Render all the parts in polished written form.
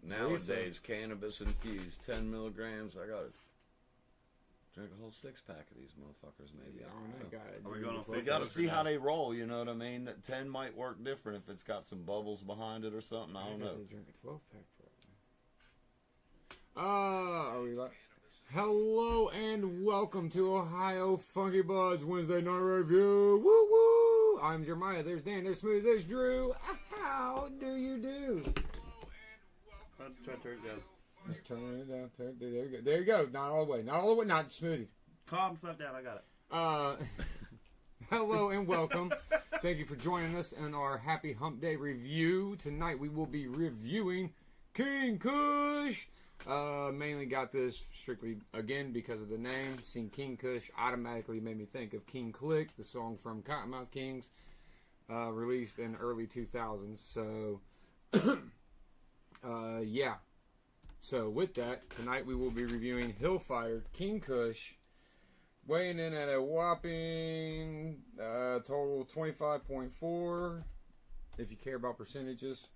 Nowadays, cannabis infused 10 milligrams. I gotta drink a whole 6-pack of these motherfuckers, maybe. I don't know. Are we going We gotta see how they roll, you know what I mean? That 10 might work different if it's got some bubbles behind it or something. I don't know. Drink a 12-pack are we like? Hello and welcome to Ohio Funky Buds Wednesday Night Review. Woo woo! I'm Jeremiah. There's Dan. There's Smooth. There's Drew. How do you do? Turn it down. Just turn it down. There you go. There you go. Not all the way. Not all the way. Not Smoothie. Calm the fuck down. I got it. Hello and welcome. Thank you for joining us in our Happy Hump Day review. Tonight we will be reviewing King Kush. Mainly got this strictly, again, because of the name. Seeing King Kush automatically made me think of King Click, the song from Cottonmouth Kings, released in early 2000s. So, yeah. So, with that, tonight we will be reviewing Hillfire King Kush, weighing in at a whopping total 25.4, if you care about percentages.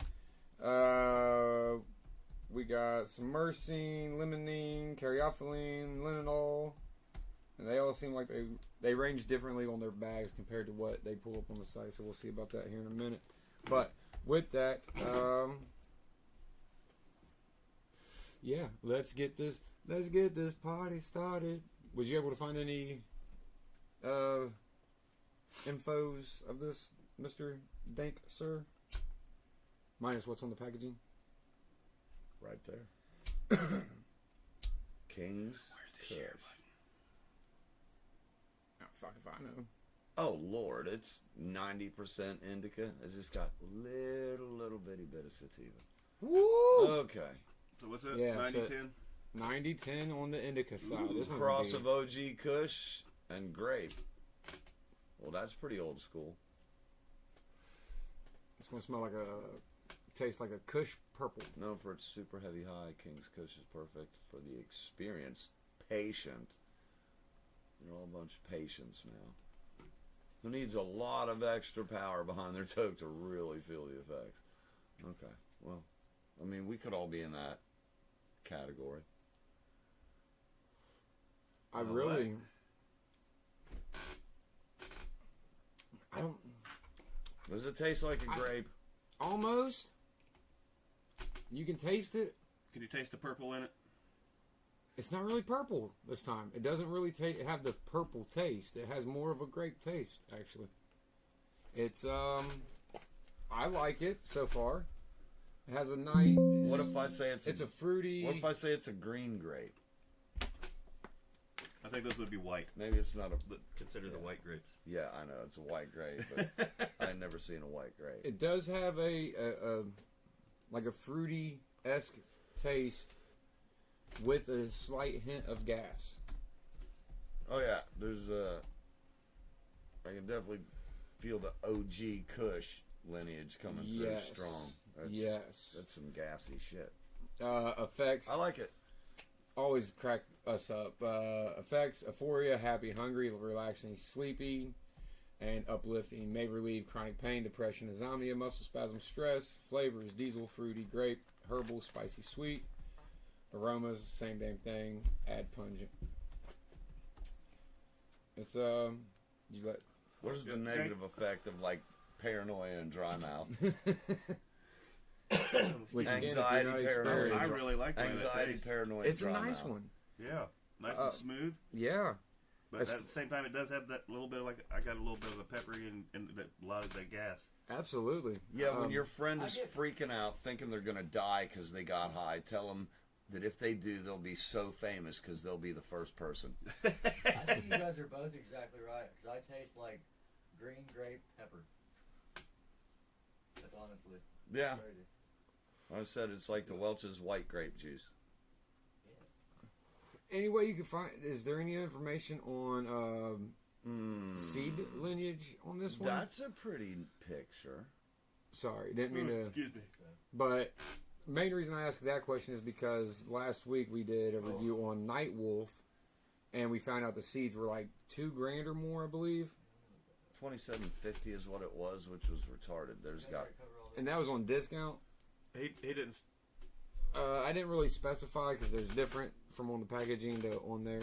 We got Myrcene, Limonene, Caryophyllene, Linalool, and they all seem like they range differently on their bags compared to what they pull up on the site, so we'll see about that here in a minute. But with that, yeah, let's get this party started. Was you able to find any infos of this, Mr. Dank, sir? Minus what's on the packaging? Right there. Kings. Where's the share button? Oh, fuck if I know. Oh, Lord. It's 90% indica. It's just got little bitty bit of sativa. Woo! Okay. So what's that? Yeah, 90-10? 90-10 on the indica side. Ooh, This one cross would of OG Kush and grape. Well, that's pretty old school. It's going to smell like tastes like a Kush purple. Known for its super heavy high, King's Kush is perfect for the experienced patient. You're all a bunch of patients now. Who needs a lot of extra power behind their toke to really feel the effects. Okay, well, I mean, we could all be in that category. I don't... Does it taste like a grape? Almost. You can taste it. Can you taste the purple in it? It's not really purple this time. It doesn't really have the purple taste. It has more of a grape taste, actually. It's, I like it so far. It has a nice... What if I say it's a fruity... What if I say it's a green grape? I think those would be white. Maybe it's not a... Consider the white grapes. Yeah, I know. It's a white grape, but I've never seen a white grape. It does have a like a fruity-esque taste with a slight hint of gas. Oh, yeah. There's I can definitely feel the OG Kush lineage coming through strong. That's some gassy shit. Effects. I like it. Always crack us up. Effects: euphoria, happy, hungry, relaxing, sleepy, and uplifting. May relieve chronic pain, depression, insomnia, muscle spasm, stress. Flavors: diesel, fruity, grape, herbal, spicy, sweet. Aromas: same damn thing. Add pungent. It's What is the negative effect of like paranoia and dry mouth? Which, anxiety, paranoia. I really like the way that anxiety, tastes. paranoia. It's a dry nice mouth. one. Yeah. Nice and smooth. Yeah. But at the same time, it does have that little bit of like, I got a little bit of a peppery and a lot of that gas. Absolutely. Yeah, when your friend is freaking out, thinking they're going to die because they got high, tell them that if they do, they'll be so famous because they'll be the first person. I think you guys are both exactly right, because I taste like green grape pepper. That's honestly Yeah. crazy. I said it's like the Welch's white grape juice. Any way you can find? Is there any information on seed lineage on this one? That's a pretty picture. Sorry, didn't mean to. Excuse me. But main reason I asked that question is because last week we did a review on Night Wolf, and we found out the seeds were like $2,000 or more, I believe. $27.50 is what it was, which was retarded. There's got And that was on discount. He didn't. I didn't really specify because there's different from on the packaging to on there.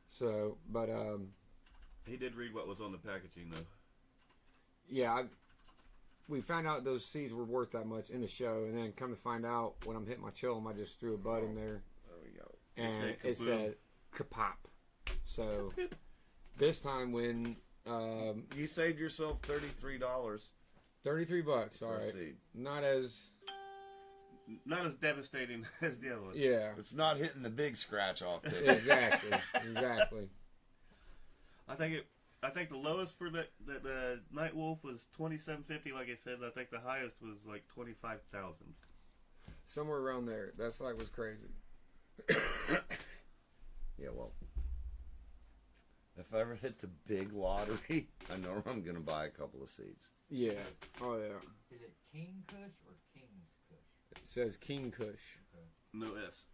So, but He did read what was on the packaging though. yeah, we found out those seeds were worth that much in the show, and then come to find out when I'm hitting my chillum, I just threw a bud in there, there we go. and said it kaboom. said kapop. So this time when You saved yourself $33 $33, all for a right, seed. not as Not as devastating as the other one. yeah, It's not hitting the big scratch off ticket. exactly, exactly. I think the lowest for that Night Wolf was $27.50. Like I said, I think the highest was like $25,000. Somewhere around there. That's like was crazy. Yeah, well, if I ever hit the big lottery, I know I'm going to buy a couple of seeds. Yeah. Oh yeah. Is it King Kush or King's Kush? It says King Kush. No S.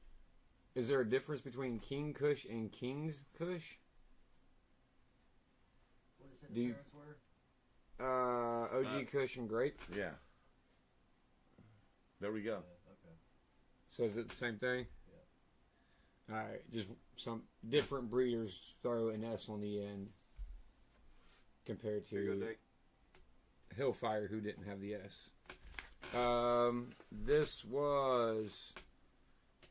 Is there a difference between King Kush and King's Kush? What did it say Do the you- parents were? OG Kush and Grape. Yeah. There we go. Okay. So is it the same thing? Yeah. All right. Just some different breeders throw an S on the end compared Here you go, to Dake. Hillfire, who didn't have the S. This was.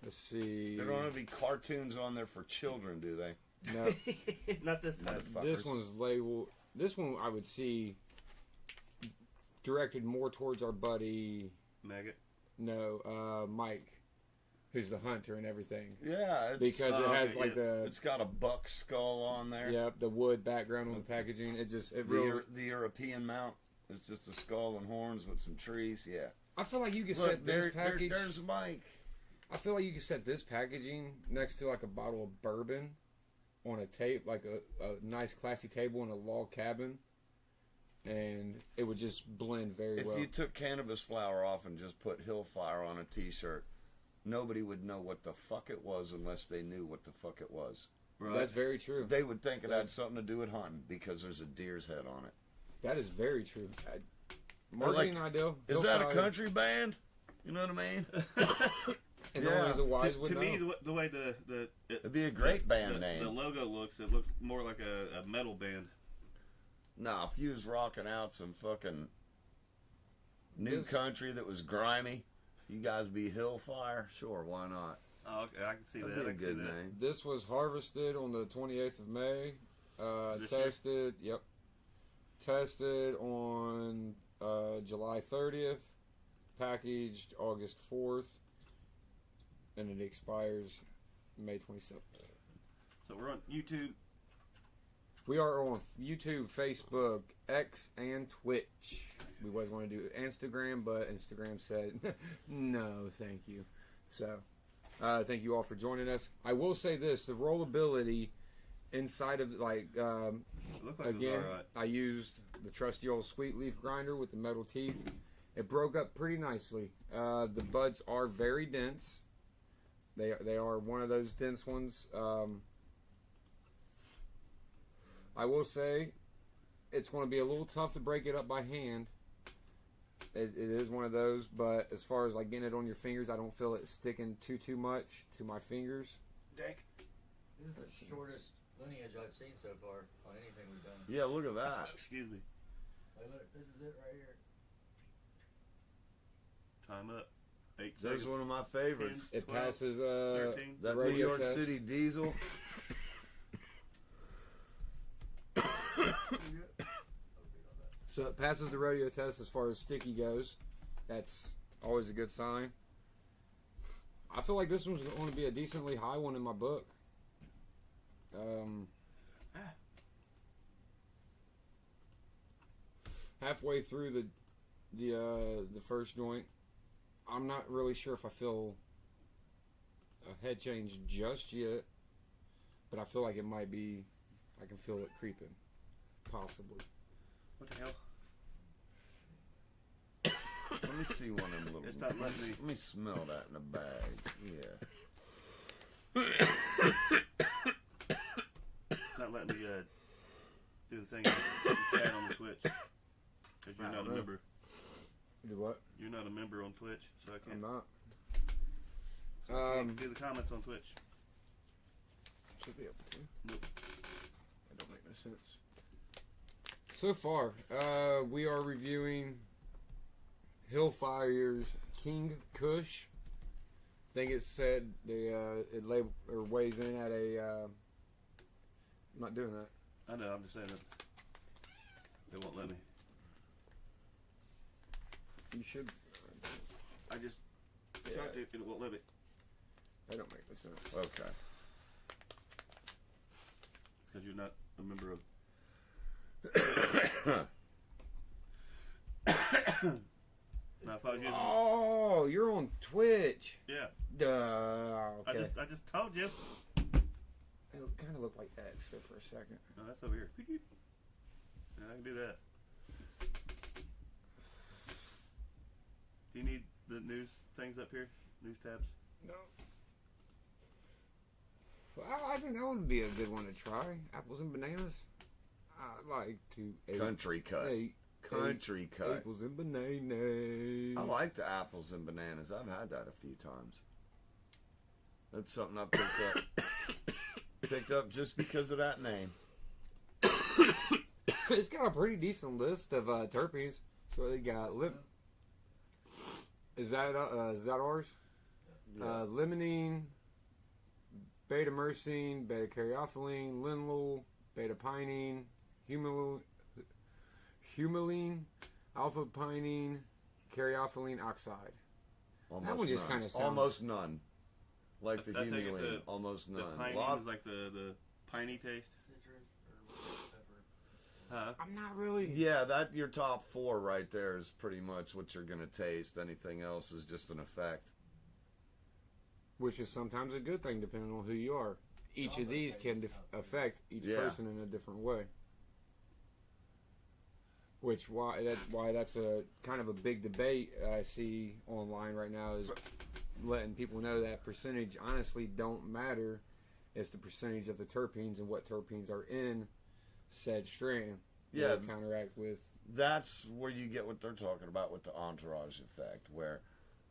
Let's see. They don't have any cartoons on there for children, do they? No. Not this time. Motherfuckers. This one's labeled. This one I would see directed more towards our buddy. Maggot. No, Mike, who's the hunter and everything. Yeah, it's, Because it has okay, like the it's got a buck skull on there. the wood background on the packaging. It just it The, really. the European mount. It's just a skull and horns with some trees. Yeah. I feel like you could Look, set this package. there's Mike. I feel like you could set this packaging next to like a bottle of bourbon on a tape, like a nice classy table in a log cabin, and it would just blend very If well. you took cannabis flower off and just put Hillfire on a T-shirt, nobody would know what the fuck it was unless they knew what the fuck it was. Right. That's very true. They would think it had That's- something to do with hunting because there's a deer's head on it. That is very true. Marketing idea. Is that a Hillfire, country band? You know what I mean? And Yeah. only the wise would to know. me, the way It'd be a great band the name. logo looks, it looks more like a metal band. Nah, if you was rocking out some fucking new This- country that was grimy, you guys be Hillfire? Sure, why not? Oh, okay, I can see That'd that. be I a can see good that. name. This was harvested on the 28th of May. This year? Tested, yep. Tested on July 30th. Packaged August 4th. And it expires May 27th. So we're on YouTube. We are on YouTube, Facebook, X, and Twitch. We was going to do Instagram, but Instagram said, no, thank you. So, thank you all for joining us. I will say this, the rollability inside of, like, It looked like again, it was alright. I used the trusty old sweet leaf grinder with the metal teeth. It broke up pretty nicely. The buds are very dense. They are one of those dense ones. I will say it's going to be a little tough to break it up by hand. It is one of those, but as far as like getting it on your fingers, I don't feel it sticking too much to my fingers. Dang. This is the shortest lineage I've seen so far on anything we've done. Yeah, look at that. Excuse me. Like, look, this is it right here. Time up. 8 There's seconds. one of my favorites. 10, It 12, passes 13. That New radio York test. City diesel. So it passes the rodeo test as far as sticky goes. That's always a good sign. I feel like this one's going to be a decently high one in my book. Halfway through the first joint, I'm not really sure if I feel a head change just yet, but I feel like it might be. I can feel it creeping, possibly. What the hell? Let me see one of them little. It's not letting me- Let me smell that in a bag. Yeah. Not letting me do the thing the chat on the Twitch because you're I not don't a know. member. Do what? You're not a member on Twitch, so I I'm can't. not. So I can't do the comments on Twitch. Should be able to. Nope. That don't make no sense. So far, we are reviewing Hillfire's King Kush. I think it said it weighs in at a. I'm not doing that. I know. I'm just saying that they won't let me. You should. I just Yeah, tried to. It won't let me. that don't make no sense. Okay. It's because you're not a member of. Now, if I was using, Oh, you're on Twitch. yeah, Duh. Okay. I just told you. It kind of looked like X there for a second. No, that's over here. Yeah, I can do that. Do you need the news things up here? News tabs? No. Well, I think that would be a good one to try. Apples and bananas. I like to eat. Country cut. Country cut. Apples and bananas. I like the apples and bananas. I've had that a few times. That's something I picked up just because of that name. It's got a pretty decent list of terpenes. So they got Is that ours? Yeah. Limonene, beta myrcene, beta caryophyllene, linalool, beta pinene, humulene, alpha pinene, caryophyllene oxide. Almost one just none. kinda sounds- Almost none. Like the I think humulene, almost The none. piney Lot- is like the piney taste. Citrus or pepper. Huh? I'm not really. Yeah, that your top four right there is pretty much what you're gonna taste. Anything else is just an effect. Which is sometimes a good thing depending on who you are. Each of these can affect each Yeah. person in a different way. Why that's a kind of a big debate I see online right now is letting people know that percentage honestly don't matter. It's the percentage of the terpenes and what terpenes are in said strain. Yeah. They counteract with That's where you get what they're talking about with the entourage effect, where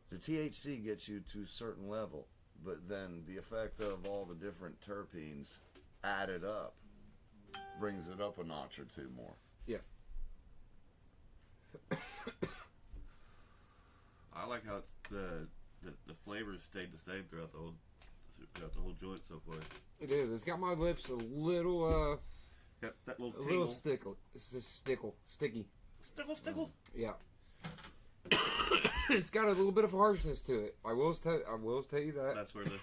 the THC gets you to a certain level, but then the effect of all the different terpenes added up brings it up a notch or two more. I like how the flavors stayed the same throughout the whole joint so far. it is. It's got my lips a little Got that little a tingle. little sticky. Stickle. Yeah. It's got a little bit of harshness to it. I will tell you that. That's where the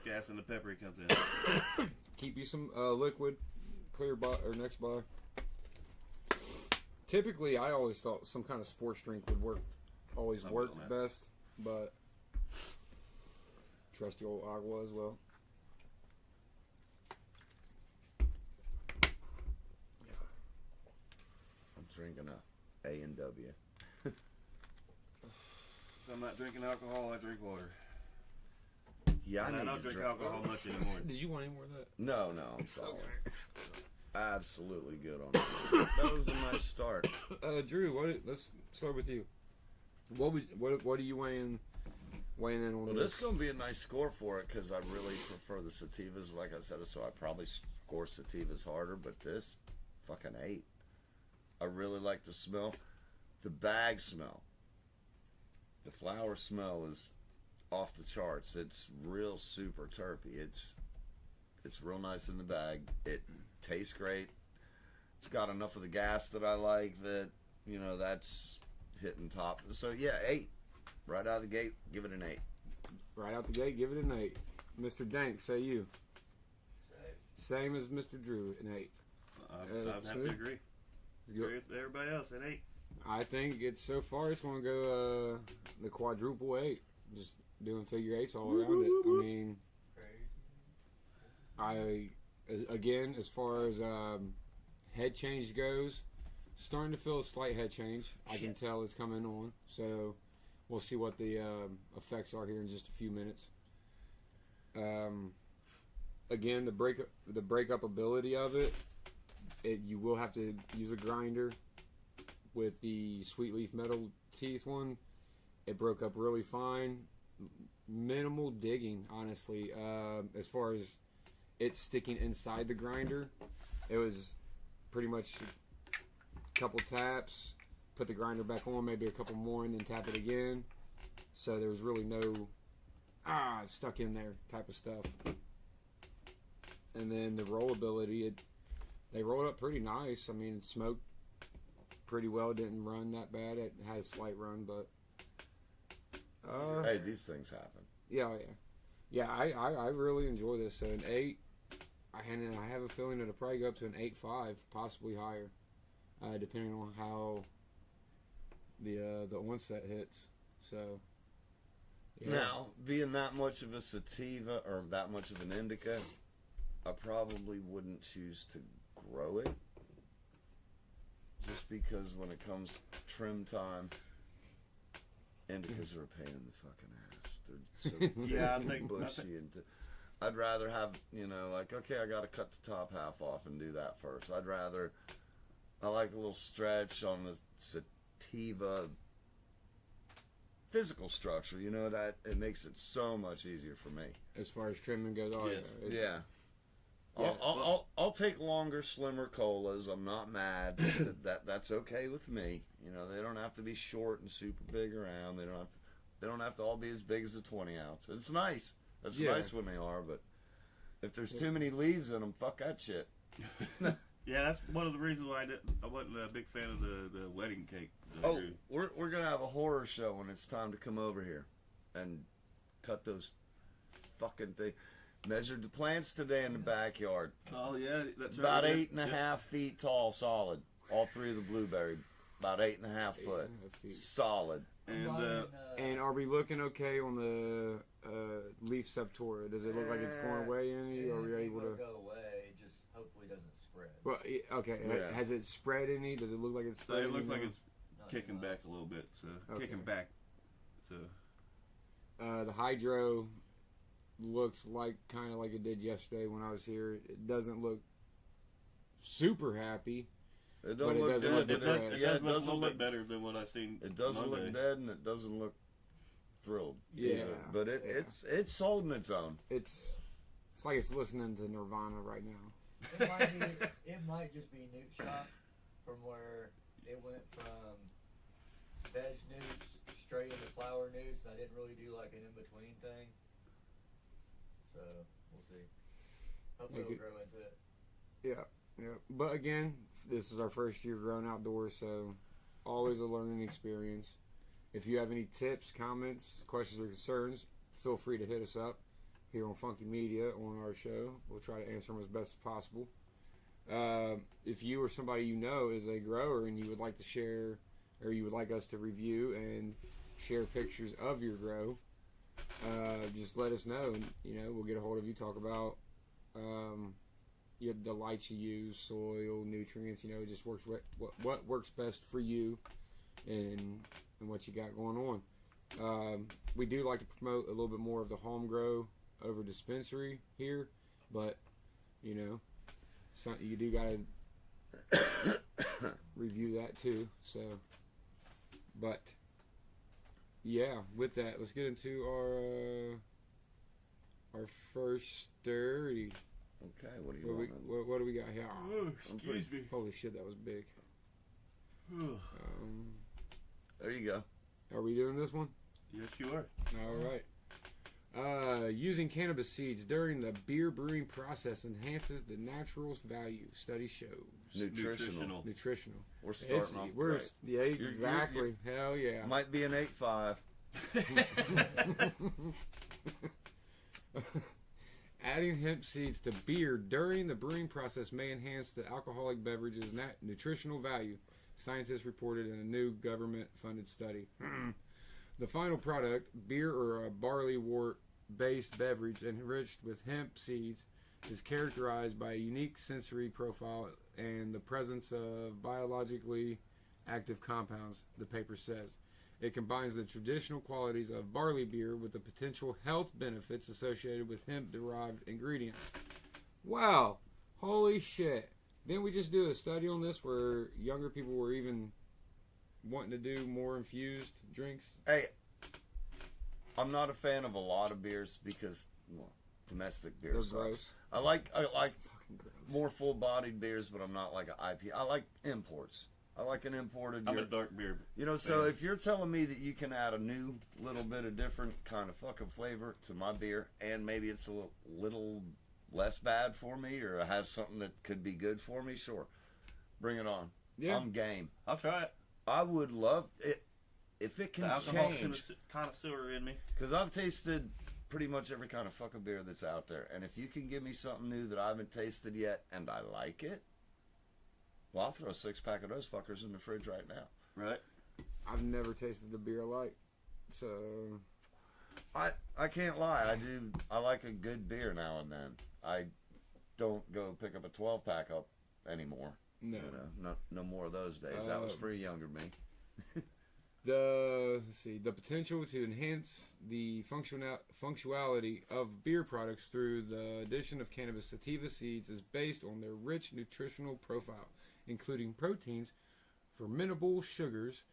gas and the peppery comes in. Keep you some liquid, clear or next bar. Typically, I always thought some kind of sports drink would work. Always I'm worked with that. best, but trusty old agua as well. I'm drinking a A&W. If I'm not drinking alcohol, I drink water. Yeah, And I need don't to drink drink alcohol much anymore. Did you want any more of that? No, I'm sorry. Absolutely good on that. That was a nice start. Drew, let's start with you. What are you weighing in on Well, this? this is going to be a nice score for it because I really prefer the sativas. Like I said, so I probably score sativas harder, but this fucking 8. I really like the smell. The bag smell. The flower smell is off the charts. It's real super terpy. It's real nice in the bag. It tastes great. It's got enough of the gas that I like that, that's hitting top. So, yeah, 8. Right out of the gate, give it an 8. Right out the gate, give it an 8. Mr. Dank, say you. Same as Mr. Drew, an 8. I have to agree. Agree with everybody else at 8. I think so far it's going to go the quadruple 8. Just doing figure 8s all around it. I mean, again, as far as head change goes, starting to feel a slight head change. I can tell it's coming on. So we'll see what the effects are here in just a few minutes. Again, the breakup ability of it You will have to use a grinder with the Sweet Leaf metal teeth one. It broke up really fine. Minimal digging, honestly. As far as it sticking inside the grinder, it was pretty much a couple taps, put the grinder back on, maybe a couple more, and then tap it again. So there was really no it's stuck in there type of stuff. And then the rollability, they rolled up pretty nice. I mean, it smoked pretty well. Didn't run that bad. It had a slight run, but Hey, these things happen. yeah. I really enjoy this. So an 8, and I have a feeling it'll probably go up to an 8.5, possibly higher, depending on how the onset hits. So yeah. Now, being that much of a sativa or that much of an indica, I probably wouldn't choose to grow it. Just because when it comes trim time, indicas are a pain in the fucking ass. They're so Yeah, I big and think- bushy. I'd rather have, like, okay, I got to cut the top half off and do that first. I like a little stretch on the sativa physical structure, that it makes it so much easier for me. As far as trimming goes, Yes. Yeah. Yeah. I'll take longer, slimmer colas. I'm not mad. That's okay with me. They don't have to be short and super big around. They don't have to all be as big as a 20 ounce. It's nice. It's Yeah. nice when they are, but if there's too many leaves in them, fuck that shit. Yeah, that's one of the reasons why I wasn't a big fan of the wedding cake. Oh, we're gonna have a horror show when it's time to come over here and cut those fucking things. Measured the plants today in the backyard. Oh yeah, that's About right. 8.5 feet tall, solid. All 3 of the blueberry, about 8.5 foot, 8.5 feet. solid. And And are we looking okay on the leaf septora? Does it look like it's going away any? Or are we able to? go away? It just hopefully doesn't spread. Well, okay. Yeah. Has it spread any? Does it look like it's so spread? it looks any like now? it's Not kicking much. back a little bit. So Okay. kicking back. So The hydro looks like kind of like it did yesterday when I was here. It doesn't look super happy. It But doesn't it look doesn't dead. look it depressed. does, Yeah, it it does look a doesn't little look. bit better than what I've seen. It doesn't Monday. look dead, and it doesn't look thrilled. Yeah. either. But it's holding its own. It's like it's listening to Nirvana right now. It might just be newt shock from where it went from veg newts straight into flower newts. I didn't really do like an in between thing, so we'll see. Hopefully Okay. it'll grow into it. Yeah. But again, this is our first year growing outdoors, so always a learning experience. If you have any tips, comments, questions, or concerns, feel free to hit us up here on Funky Media on our show. We'll try to answer them as best as possible. If you or somebody you know is a grower and you would like to share, or you would like us to review and share pictures of your grow, just let us know, and we'll get a hold of you. Talk about the lights you use, soil, nutrients. It just works what works best for you, and what you got going on. We do like to promote a little bit more of the home grow over dispensary here, but you do gotta review that too. So, but yeah, with that, let's get into our first sturdy. Okay, what do you want? What do we got here? Oh, excuse me. Holy shit, that was big. There you go. Are we doing this one? Yes, you are. All right. Using cannabis seeds during the beer brewing process enhances the natural value. Study shows. Nutritional. Nutritional. We're starting off great. Yeah, exactly. Hell yeah. Might be an 8.5. Adding hemp seeds to beer during the brewing process may enhance the alcoholic beverage's nutritional value, scientists reported in a new government-funded study. The final product, beer or a barley wort-based beverage enriched with hemp seeds, is characterized by a unique sensory profile and the presence of biologically active compounds, the paper says. It combines the traditional qualities of barley beer with the potential health benefits associated with hemp-derived ingredients. Wow. Holy shit. Didn't we just do a study on this where younger people were even wanting to do more infused drinks? Hey, I'm not a fan of a lot of beers because, well, domestic beer They're sucks. gross. I like Fucking gross. more full-bodied beers, but I'm not like an IPA. I like imports. I like an imported I'm beer. a dark beer. You know, so fan. if you're telling me that you can add a new little bit of different kind of fucking flavor to my beer, and maybe it's a little less bad for me, or it has something that could be good for me, sure, bring it on. Yeah. I'm game. I'll try it. I would love it if it The can alcohol change, connoisseur in me. because I've tasted pretty much every kind of fucking beer that's out there, and if you can give me something new that I haven't tasted yet and I like it, well, I'll throw a 6-pack of those fuckers in the fridge right now. Right. I've never tasted the beer I like. So, I can't lie. I like a good beer now and then. I don't go pick up a 12-pack up anymore. no. You know, no more of those days. That was for a younger me. Let's see, the potential to enhance the functionality of beer products through the addition of cannabis sativa seeds is based on their rich nutritional profile, including proteins, fermentable sugars,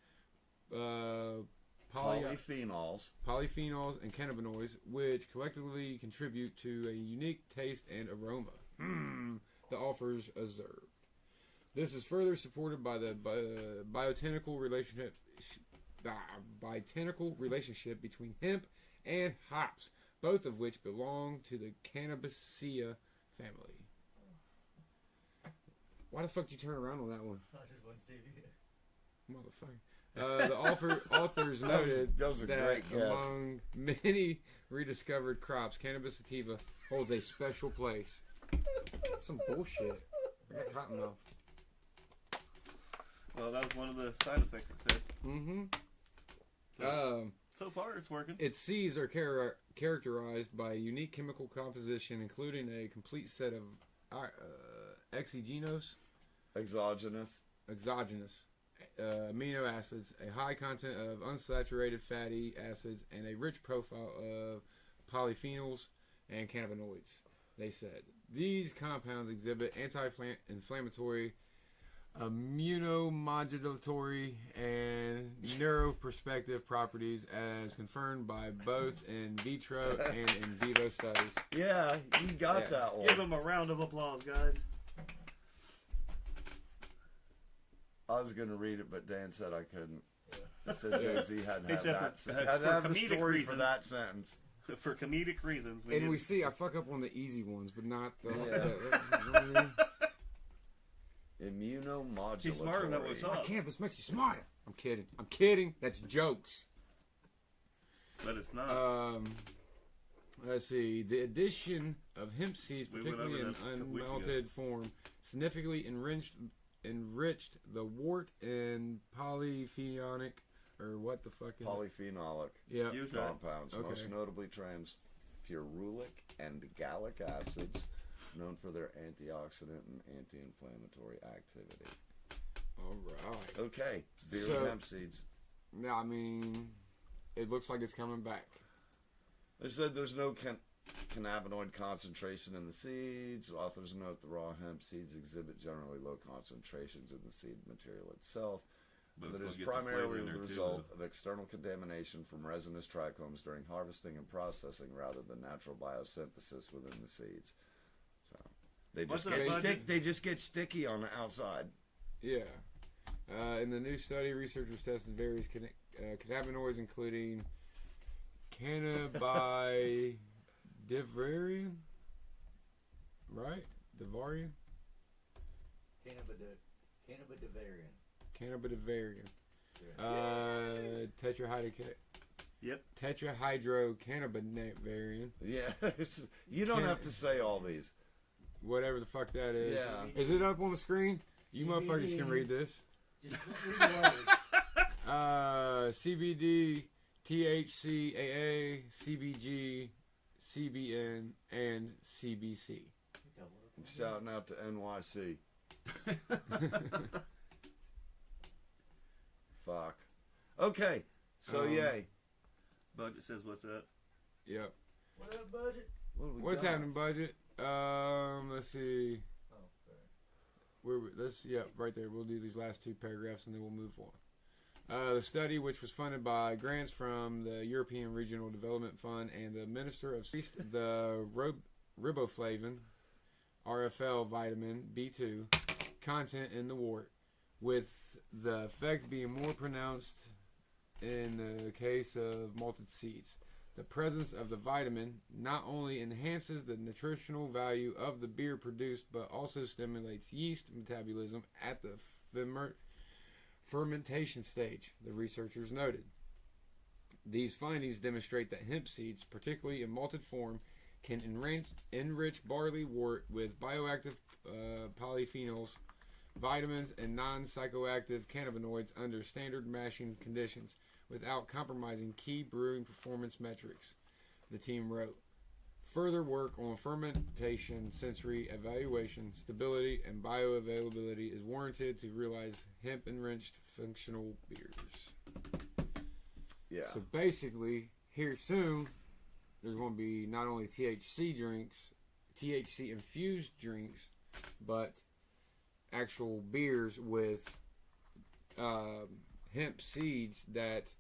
Polyphenols. polyphenols, and cannabinoids, which collectively contribute to a unique taste and aroma. The authors observed. This is further supported by the botanical relationship between hemp and hops, both of which belong to the Cannabaceae family. Why the fuck did you turn around on that one, I just want to see you. motherfucker? The authors That was- noted that was a that great guess. among many rediscovered crops, cannabis sativa holds a special place. Some bullshit. I got cotton mouth. Well, that was one of the side effects it said. Mm-hmm. So far, it's working. Its seeds are characterized by a unique chemical composition, including a complete set of exogenous amino acids, a high content of unsaturated fatty acids, and a rich profile of polyphenols and cannabinoids. They said these compounds exhibit anti-inflammatory, immunomodulatory, and neuroprospective properties as confirmed by both in vitro and in vivo studies. Yeah, you got Yeah. that one. Give them a round of applause, guys. I was going to read it, but Dan said I couldn't. He said Yeah. Jay-Z had to He have said that. for- Had to for have a comedic story for reasons. that sentence. For comedic reasons. And we did- see I fuck up on the easy ones, but not the. Immunomodulatory. He's smarter than we saw. Cannabis makes you smarter. I'm kidding. That's jokes. But it's not. Let's see. The addition of hemp seeds, We went particularly over in that a couple weeks ago. unmelted form, significantly enriched the wort and polyphenolic, or what the fuck is it? Polyphenolic Yeah. Use that. compounds, Okay. most notably transferulic and gallic acids, known for their antioxidant and anti-inflammatory activity. All right. Okay, beer So- with hemp seeds. Yeah, I mean, it looks like it's coming back. They said there's no cannabinoid concentration in the seeds. Authors note the raw hemp seeds exhibit generally low concentrations in the seed material itself, But but it's is gonna get the flavor primarily in the there, too, result of external contamination from resinous trichomes during harvesting and processing rather than natural biosynthesis within the seeds. So they What's just that get budget? they just get sticky on the outside. Yeah. In the new study, researchers tested various cannabinoids, including cannabidivarin, right? Divarian? Cannabidivarian. Cannabidivarin. Yep. Tetrahydrocannabinavarian. Yeah, you don't have to say all these. Whatever the fuck that is. Yeah. Is it up on the screen? You motherfuckers can read this. Just read the words. CBD, THCAA, CBG, CBN, and CBC. I'm shouting out to NYC. Fuck. Okay, so yay. Budget says what's up. Yep. What up, budget? What do we What's got? happening, budget? Let's see. Oh, sorry. right there. We'll do these last two paragraphs and then we'll move on. The study, which was funded by grants from the European Regional Development Fund and the Minister of the riboflavin, RFL vitamin B2 content in the wort, with the effect being more pronounced in the case of malted seeds. The presence of the vitamin not only enhances the nutritional value of the beer produced, but also stimulates yeast metabolism at the fermentation stage, the researchers noted. These findings demonstrate that hemp seeds, particularly in malted form, can enrich barley wort with bioactive polyphenols, vitamins, and non-psychoactive cannabinoids under standard mashing conditions, without compromising key brewing performance metrics, the team wrote. Further work on fermentation, sensory evaluation, stability, and bioavailability is warranted to realize hemp-enriched functional beers. Yeah. So basically, here soon, there's going to be not only THC drinks, THC-infused drinks, but actual beers with hemp seeds that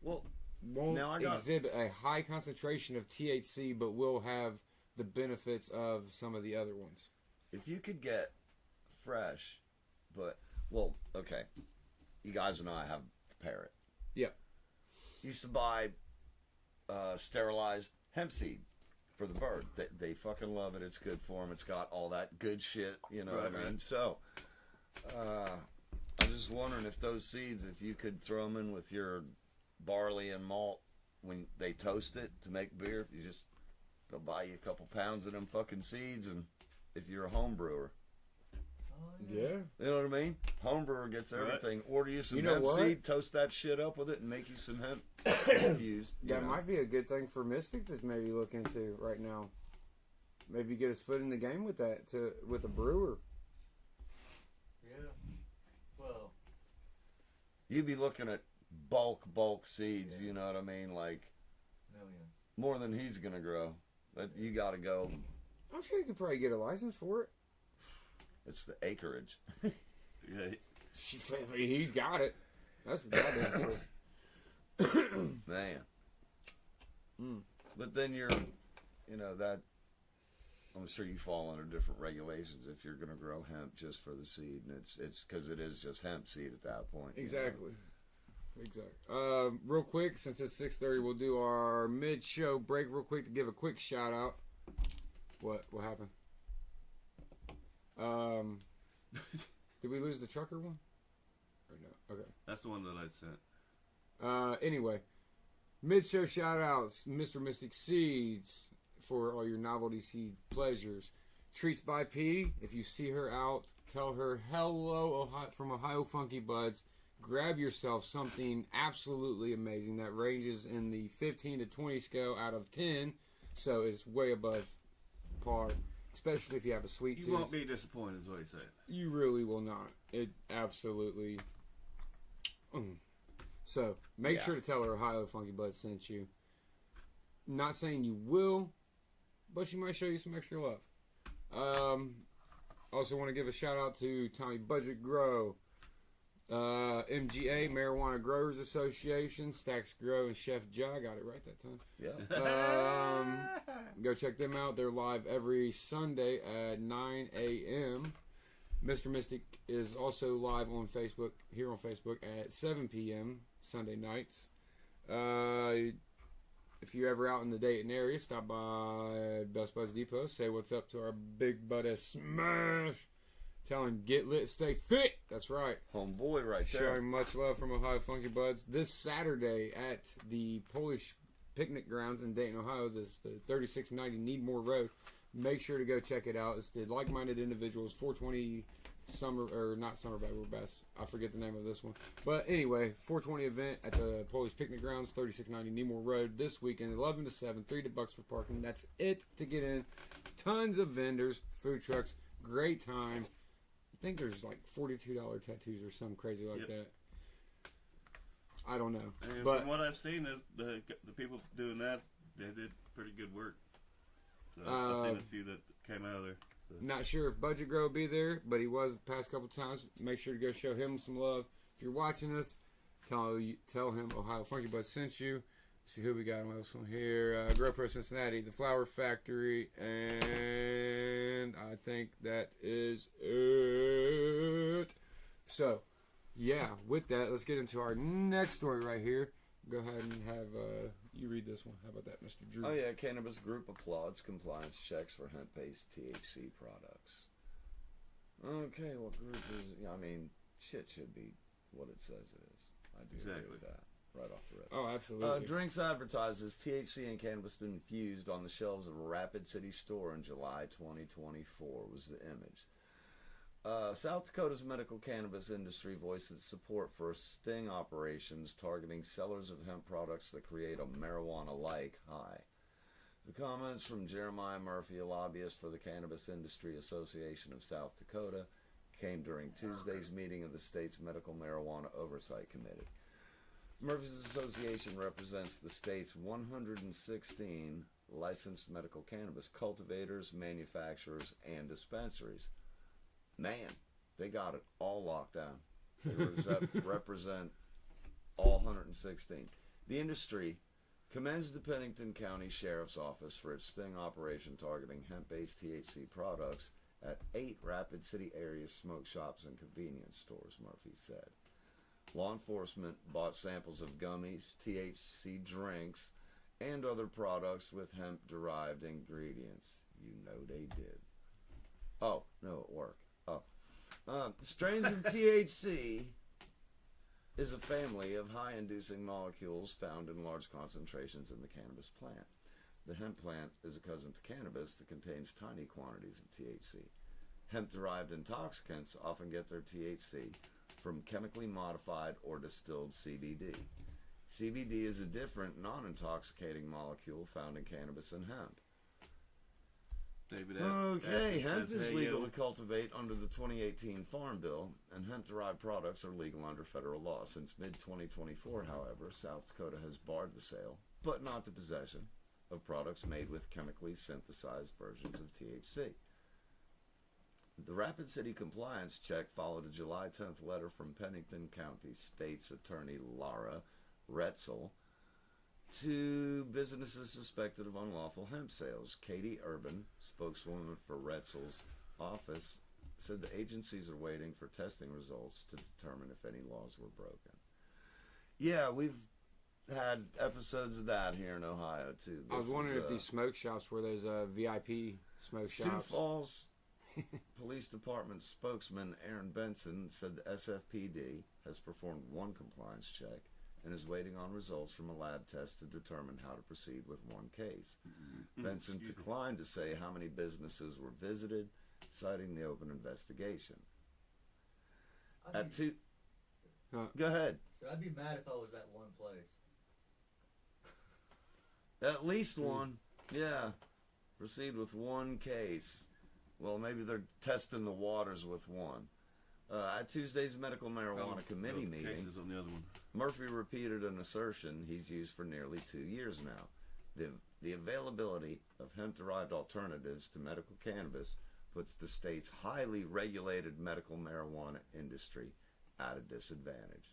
won't exhibit a high concentration of THC, but will have the benefits of some of the other ones. If you could get fresh, okay, you guys and I have the parrot. Yeah. Used to buy sterilized hemp seed for the bird. They fucking love it. It's good for them. It's got all that good shit, you know what I mean? Right. So, I'm just wondering if those seeds, if you could throw them in with your barley and malt when they toast it to make beer, you just go buy you a couple pounds of them fucking seeds, and if you're a home brewer. Yeah. You know what I mean? Home brewer gets everything. Right. Order you some hemp seed, toast that shit up with it, and make you some hemp infused. That might be a good thing for Mystic to maybe look into right now. Maybe get his foot in the game with that, with a brewer. Yeah. Well, You'd be looking at bulk seeds, you know what I mean? Like, millions. more than he's going to grow. But you got to go. I'm sure you could probably get a license for it. It's the acreage. Yeah. He's got it. That's what goddamn cool. Man. But then that, I'm sure you fall under different regulations if you're going to grow hemp just for the seed. And it's because it is just hemp seed at that point. Exactly. Real quick, since it's 6:30, we'll do our mid-show break real quick to give a quick shout out. What happened? Did we lose the trucker one? Or no? Okay. That's the one that I sent. Anyway, mid-show shout-outs. Mr. Mystic Seeds for all your novelty seed pleasures. Treats by P. If you see her out, tell her hello Ohio, from Ohio Funky Buds. Grab yourself something absolutely amazing that ranges in the 15 to 20 scale out of 10. So it's way above par. Especially if you have a sweet tooth. You won't be disappointed, is what he said. You really will not. It absolutely. So make sure to tell her Ohio Funky Buds sent you. Not saying you will, but she might show you some extra love. Also want to give a shout out to Tommy Budget Grow, MGA Marijuana Growers Association, Stacks Grow, and Chef Ja. Got it right that time. Yeah. Go check them out. They're live every Sunday at 9 a.m. Mr. Mystic is also live on Facebook, here on Facebook at 7 p.m. Sunday nights. If you're ever out in the Dayton area, stop by Best Buds Depot. Say what's up to our big buddy Smash. Tell him get lit, stay fit. That's right. Homeboy right there. Showing much love from Ohio Funky Buds. This Saturday at the Polish Picnic Grounds in Dayton, Ohio, this the 3690 Needmore Road. Make sure to go check it out. It's the Like-Minded Individuals 420 not Summerbat Best. I forget the name of this one. But anyway, 420 event at the Polish Picnic Grounds, 3690 Needmore Road this weekend, 11 to 7, $3 for parking. That's it to get in. Tons of vendors, food trucks, great time. I think there's like $42 tattoos or something crazy like that. I don't know. And but from what I've seen, the people doing that, they did pretty good work. So I've seen a few that came out of there. So. Not sure if Budget Grow will be there, but he was the past couple times. Make sure to go show him some love. If you're watching us, tell him Ohio Funky Bud sent you. See who we got on this one here. Grow Pro Cincinnati, The Flower Factory, and I think that is it. So, yeah, with that, let's get into our next story right here. Go ahead and have you read this one. How about that, Mr. Drew? Oh yeah, Cannabis Group applauds compliance checks for hemp-based THC products. Okay, what group is? I mean, shit should be what it says it is. I do agree Exactly. with that. Right off the rip. Oh, absolutely. Drinks advertises THC and cannabis infused on the shelves of a Rapid City store in July 2024 was the image. South Dakota's medical cannabis industry voiced its support for sting operations targeting sellers of hemp products that create a marijuana-like high. The comments from Jeremiah Murphy, a lobbyist for the Cannabis Industry Association of South Dakota, came during Tuesday's meeting of the state's Medical Marijuana Oversight Committee. Murphy's association represents the state's 116 licensed medical cannabis cultivators, manufacturers, and dispensaries. Man, they got it all locked down. They represent all 116. The industry commends the Pennington County Sheriff's Office for its sting operation targeting hemp-based THC products at 8 Rapid City area smoke shops and convenience stores, Murphy said. Law enforcement bought samples of gummies, THC drinks, and other products with hemp-derived ingredients. You know they did. Oh, no, it worked. Strains of THC is a family of high-inducing molecules found in large concentrations in the cannabis plant. The hemp plant is a cousin to cannabis that contains tiny quantities of THC. Hemp-derived intoxicants often get their THC from chemically modified or distilled CBD. CBD is a different, non-intoxicating molecule found in cannabis and hemp. David, Okay, hemp says, is hey, legal yo. to cultivate under the 2018 Farm Bill, and hemp-derived products are legal under federal law. Since mid-2024, however, South Dakota has barred the sale, but not the possession, of products made with chemically synthesized versions of THC. The Rapid City compliance check followed a July 10th letter from Pennington County State's Attorney Laura Retzel to businesses suspected of unlawful hemp sales. Katie Urban, spokeswoman for Retzel's office, said the agencies are waiting for testing results to determine if any laws were broken. Yeah, we've had episodes of that here in Ohio, too. I was wondering if these smoke shops were those VIP smoke Sioux shops. Falls Police Department spokesman Aaron Benson said the SFPD has performed one compliance check and is waiting on results from a lab test to determine how to proceed with one case. Benson declined to say how many businesses were visited, citing the open investigation. Go ahead. So I'd be mad if I was at one place. At least one. Yeah. Proceed with one case. Well, maybe they're testing the waters with one. At Tuesday's Medical Marijuana Committee meeting, Cases on the other one. Murphy repeated an assertion he's used for nearly 2 years now. The availability of hemp-derived alternatives to medical cannabis puts the state's highly regulated medical marijuana industry at a disadvantage.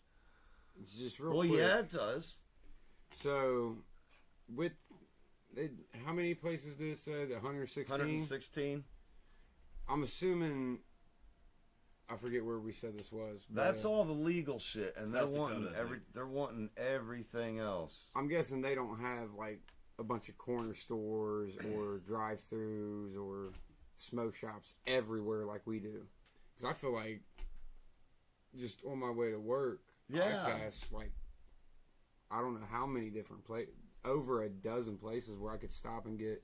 Just real Well, quick. yeah, it does. So, with how many places did it say? 116? 116. I'm assuming. I forget where we said this was. But That's all the legal shit, and South Dakota, I think. they're wanting everything else. I'm guessing they don't have like a bunch of corner stores or drive-throughs or smoke shops everywhere like we do. Because I feel like just on my way to work, Yeah. I pass like I don't know how many different places, over a dozen places where I could stop and get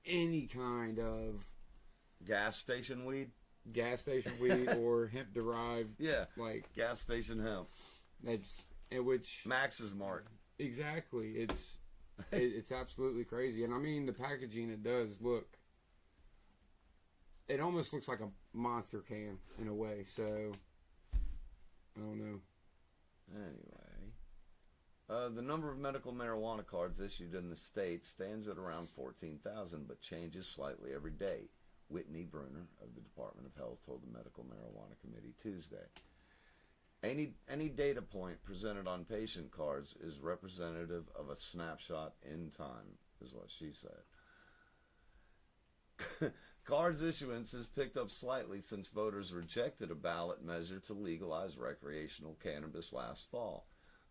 any kind of Gas station weed? gas station weed or hemp derived. Yeah. Like Gas station hemp. that's in which Max's Mark. exactly it's absolutely crazy. And I mean the packaging, it does look. It almost looks like a monster can in a way. So I don't know. Anyway, the number of medical marijuana cards issued in the state stands at around 14,000, but changes slightly every day. Whitney Bruner of the Department of Health told the Medical Marijuana Committee Tuesday. Any data point presented on patient cards is representative of a snapshot in time, is what she said. Cards issuance has picked up slightly since voters rejected a ballot measure to legalize recreational cannabis last fall,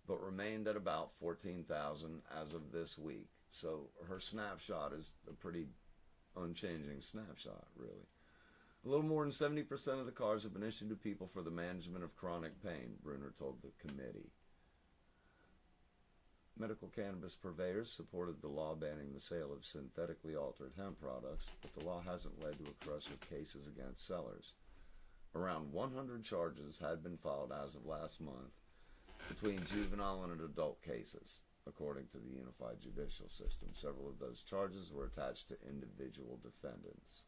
but remained at about 14,000 as of this week. So her snapshot is a pretty unchanging snapshot, really. A little more than 70% of the cards have been issued to people for the management of chronic pain, Bruner told the committee. Medical cannabis purveyors supported the law banning the sale of synthetically altered hemp products, but the law hasn't led to a crush of cases against sellers. Around 100 charges had been filed as of last month between juvenile and adult cases, according to the Unified Judicial System. Several of those charges were attached to individual defendants.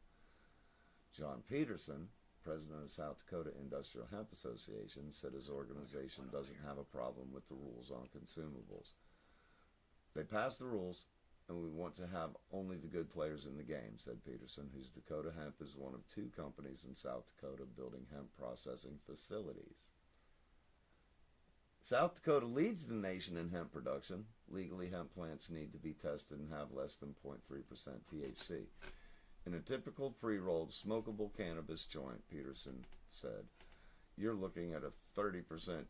John Peterson, president of South Dakota Industrial Hemp Association, said his organization doesn't have a problem with the rules on consumables. They passed the rules, and we want to have only the good players in the game, said Peterson, whose Dakota Hemp is one of 2 companies in South Dakota building hemp processing facilities. South Dakota leads the nation in hemp production. Legally, hemp plants need to be tested and have less than 0.3% THC. In a typical pre-rolled smokable cannabis joint, Peterson said, you're looking at a 30%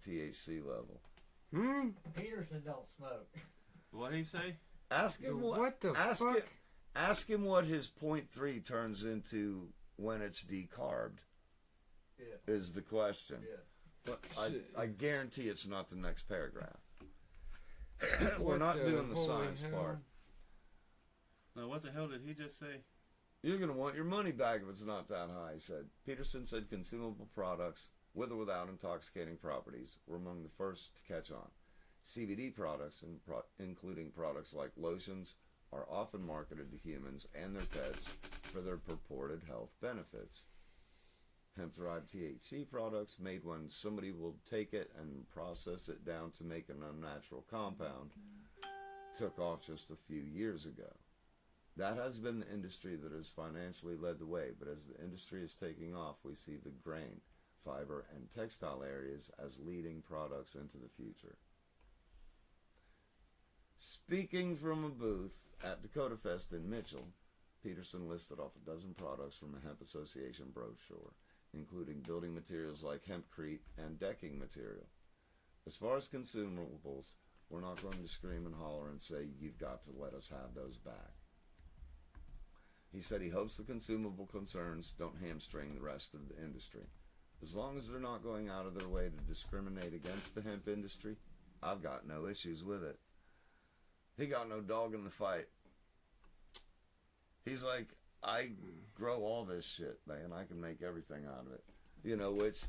THC level. Peterson don't smoke. What'd he say? Ask him What the ask fuck? Him, ask him what his 0.3 turns into when it's decarbed. Yeah. Is the question. Yeah. But I guarantee it's not the next paragraph. We're What not doing the holy science hell? part. No, what the hell did he just say? You're going to want your money back if it's not that high, he said. Peterson said consumable products, with or without intoxicating properties, were among the first to catch on. CBD products, including products like lotions, are often marketed to humans and their pets for their purported health benefits. Hemp-derived THC products made when somebody will take it and process it down to make an unnatural compound took off just a few years ago. That has been the industry that has financially led the way, but as the industry is taking off, we see the grain, fiber, and textile areas as leading products into the future. Speaking from a booth at Dakota Fest in Mitchell, Peterson listed off a dozen products from a Hemp Association brochure, including building materials like hempcrete and decking material. As far as consumables, we're not going to scream and holler and say, you've got to let us have those back. He said he hopes the consumable concerns don't hamstring the rest of the industry. As long as they're not going out of their way to discriminate against the hemp industry, I've got no issues with it. He got no dog in the fight. He's like, I grow all this shit, man. I can make everything out of it. You know, which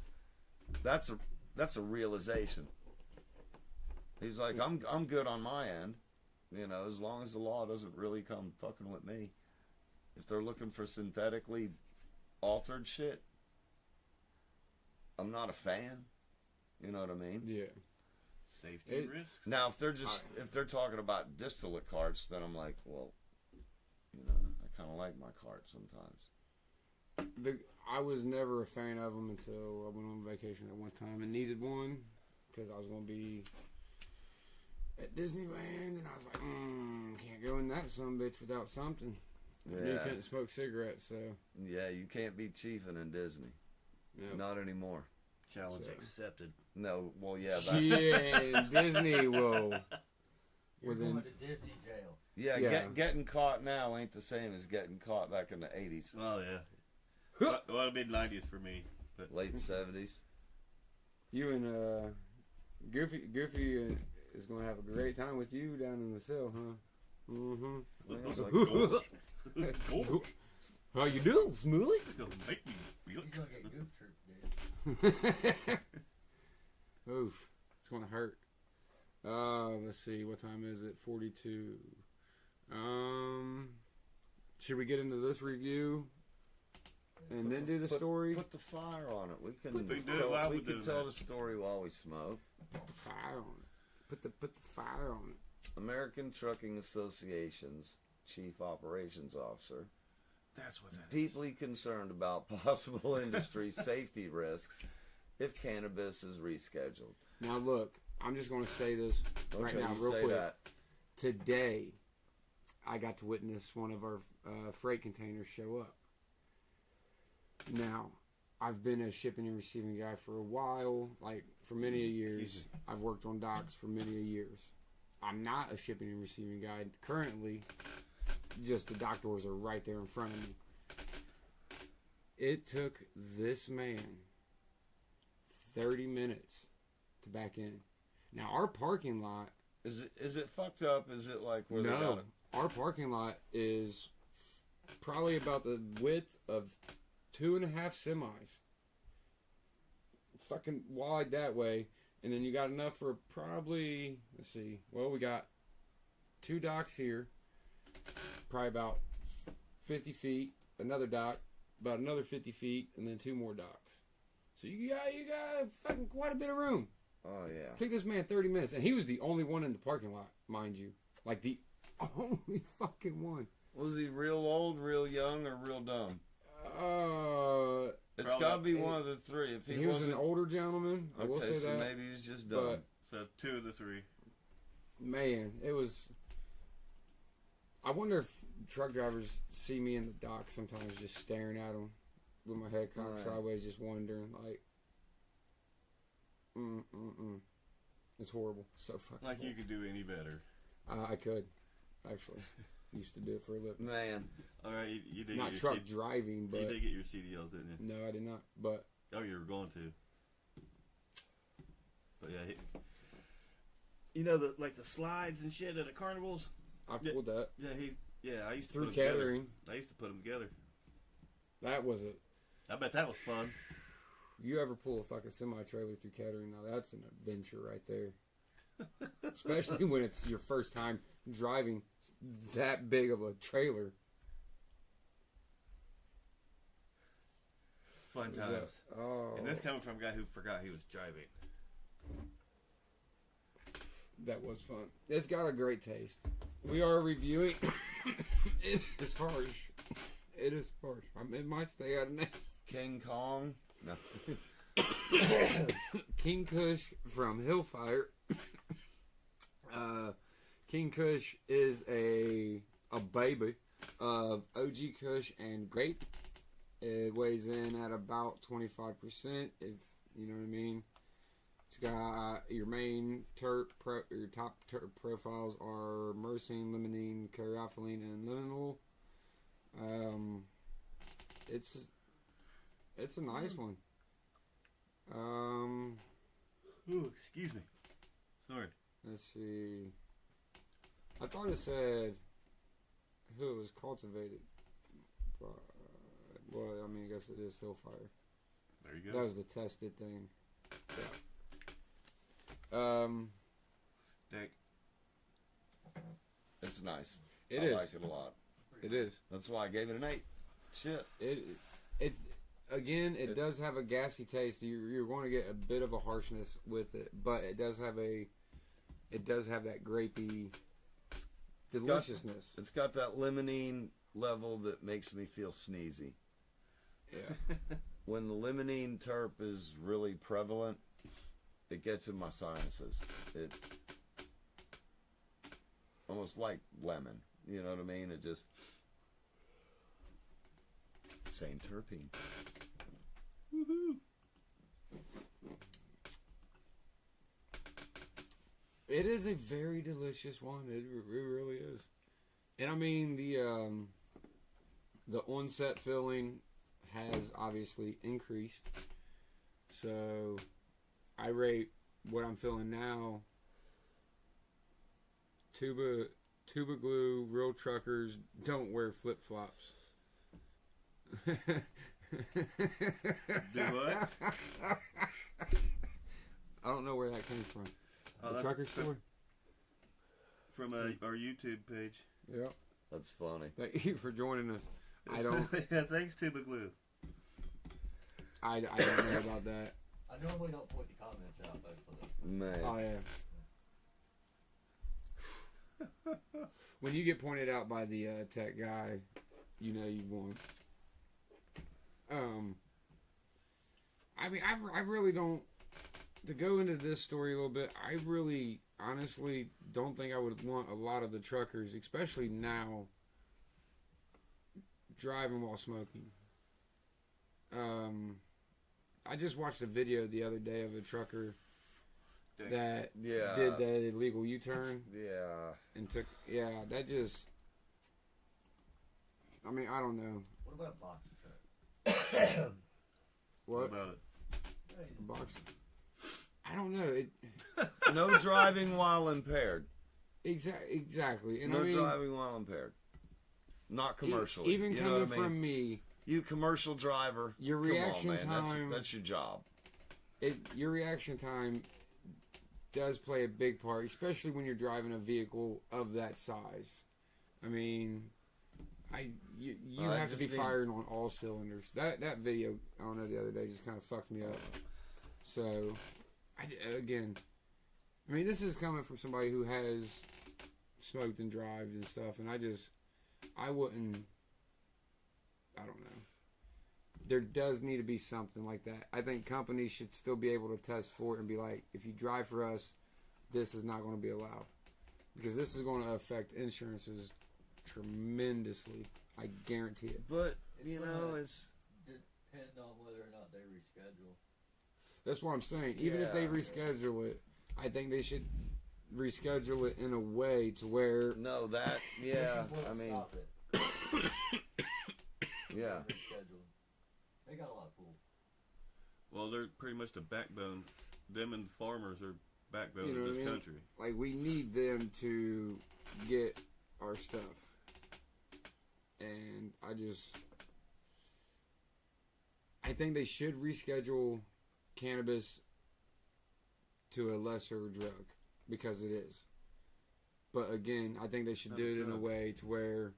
that's a realization. He's like, I'm good on my end. You know, as long as the law doesn't really come fucking with me. If they're looking for synthetically altered shit, I'm not a fan. You know what I mean? Yeah. Safety risks. Now, if they're talking about distillate carts, then I'm like, well, you know, I kind of like my cart sometimes. I was never a fan of them until I went on vacation at one time and needed one because I was going to be at Disneyland, and I was like, can't go in that sumbitch without something. Yeah. You couldn't smoke cigarettes, so. Yeah, you can't be chiefing in Disney. Yep. Not anymore. Challenge So- accepted. No, well, yeah. That, Yeah, Disney will. You're Within- going to Disney jail. yeah, Yeah. getting caught now ain't the same as getting caught back in the 80s, Oh yeah. Well, mid-90s for me. But late 70s. You and Goofy is going to have a great time with you down in the cell, huh? Mm-hmm. Well, it's like, Oh, How you doing, Smoothie? it'll make me He's yuck. going to get goof trooped, dude. Oof. It's going to hurt. Let's see. What time is it? 42. Should we get into this review and then do the story? Put the fire on it. We can do it tell, while we we can do tell that. the story while we smoke. Put the fire on it. Put the fire on it. American Trucking Association's Chief Operations Officer, That's what's that. deeply concerned about possible industry safety risks if cannabis is rescheduled. Now look, I'm just going to say this right Okay, now, you real say quick. that. Today, I got to witness one of our freight containers show up. Now, I've been a shipping and receiving guy for a while, like for many a years. Excuse me. I've worked on docks for many a years. I'm not a shipping and receiving guy currently. Just the dock doors are right there in front of me. It took this man 30 minutes to back in. Now, our parking lot. Is it fucked up? Is it like where they got No, it? our parking lot is probably about the width of 2.5 semis. Fucking wide that way. And then you got enough for probably, let's see, well, we got 2 docks here, probably about 50 feet, another dock, about another 50 feet, and then 2 more docks. So you got fucking quite a bit of room. Oh yeah. Took this man 30 minutes, and he was the only one in the parking lot, mind you. Like, the only fucking one. Was he real old, real young, or real dumb? It's Probably- got to be one of the three. If He was an wasn't, older gentleman, I will okay, say so that. maybe he was just dumb. But, So 2 of the 3. man, it was... I wonder if truck drivers see me in the dock sometimes just staring at them with my head cocked Right. sideways, just wondering, like... It's horrible. So fucking Like you could do any better. I could, actually. Used to do it for a living. Man, All right, you did Not get your truck driving, you but... did get your CDLs, didn't you? No, I did not. But Oh, you were going to. But yeah, you know the the slides and shit at the carnivals. I Yeah. pulled that. I used to Through put them together. catering. I used to put them together. That was it. I bet that was fun. You ever pull a fucking semi-trailer through catering, now that's an adventure right there. Especially when it's your first time driving that big of a trailer. Fun times. Oh, And this coming from a guy who forgot he was driving. that was fun. It's got a great taste. We are reviewing. It is harsh. It is harsh. It might stay out of name. King Kong. No. King Kush from Hillfire. King Kush is a baby of OG Kush and grape. It weighs in at about 25%, if you know what I mean. It's got your main your top terp profiles are myrcene, limonene, caryophyllene, and limonol. It's a nice one. Ooh, excuse me. Sorry. Let's see. I thought it said who it was cultivated. Well, I mean, I guess it is Hillfire. There you That go. was the tested thing. Yeah. Dick. It's nice. It I is. like it a lot. It is. That's why I gave it an 8. Shit. It's again. It does have a gassy taste. You're going to get a bit of a harshness with it, but it does have that grapey deliciousness. It's got that limonene level that makes me feel sneezy. Yeah. When the limonene terp is really prevalent, it gets in my sinuses. It almost like lemon. You know what I mean? It just same terpene. Woohoo. It is a very delicious one. It really is. And I mean the onset filling has obviously increased. So I rate what I'm feeling now. Tuba glue, real truckers don't wear flip flops. Do what? I don't know where that came from. Oh, The that's trucker store? From our YouTube page. Yeah. That's funny. Thank you for joining us. I don't Yeah, thanks Tuba Glue. I don't know about that. I normally don't point the comments out, actually. Man. Oh yeah. When you get pointed out by the tech guy, you know you've won. I mean, I really don't. To go into this story a little bit, I really, honestly, don't think I would want a lot of the truckers, especially now, driving while smoking. I just watched a video the other day of a trucker that Yeah. did that illegal U-turn Yeah. and took. Yeah, that just. I mean, I don't know. What about a box truck? What? about it? A box? I don't know. It No driving while impaired. exactly. And No I mean, driving while impaired. Not commercially. Even you coming know what I mean? from me, You commercial driver. Your come reaction on, man. time- That's your job. your reaction time does play a big part, especially when you're driving a vehicle of that size. I mean, you I have to just be need- firing on all cylinders. That video, I don't know, the other day just kind of fucked me up. So, again, I mean, this is coming from somebody who has smoked and driven and stuff, and I wouldn't, I don't know. There does need to be something like that. I think companies should still be able to test for it and be like, if you drive for us, this is not going to be allowed. Because this is going to affect insurances tremendously. I guarantee it. But, It's you gonna know, it's... Depend on whether or not they reschedule. That's what I'm saying. Even if they Yeah. reschedule it, I think they should reschedule it in a way to where No, that... Yeah, This is what'll I mean... stop it. Yeah. Reschedule. They got a lot of pools. Well, they're pretty much the backbone. Them and farmers are backbone You know of what I this mean? country. like we need them to get our stuff. And I think they should reschedule cannabis to a lesser drug because it is. But again, I think they should do it in a way to where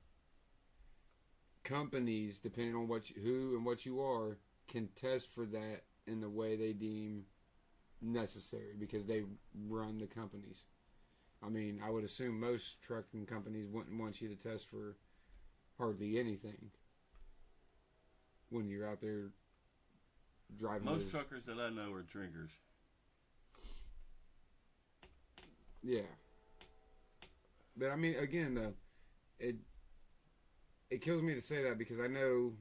companies, depending on who and what you are, can test for that in the way they deem necessary because they run the companies. I mean, I would assume most trucking companies wouldn't want you to test for hardly anything when you're out there driving. Most those- truckers that I know are drinkers. Yeah. But I mean, again, though, it kills me to say that because I know,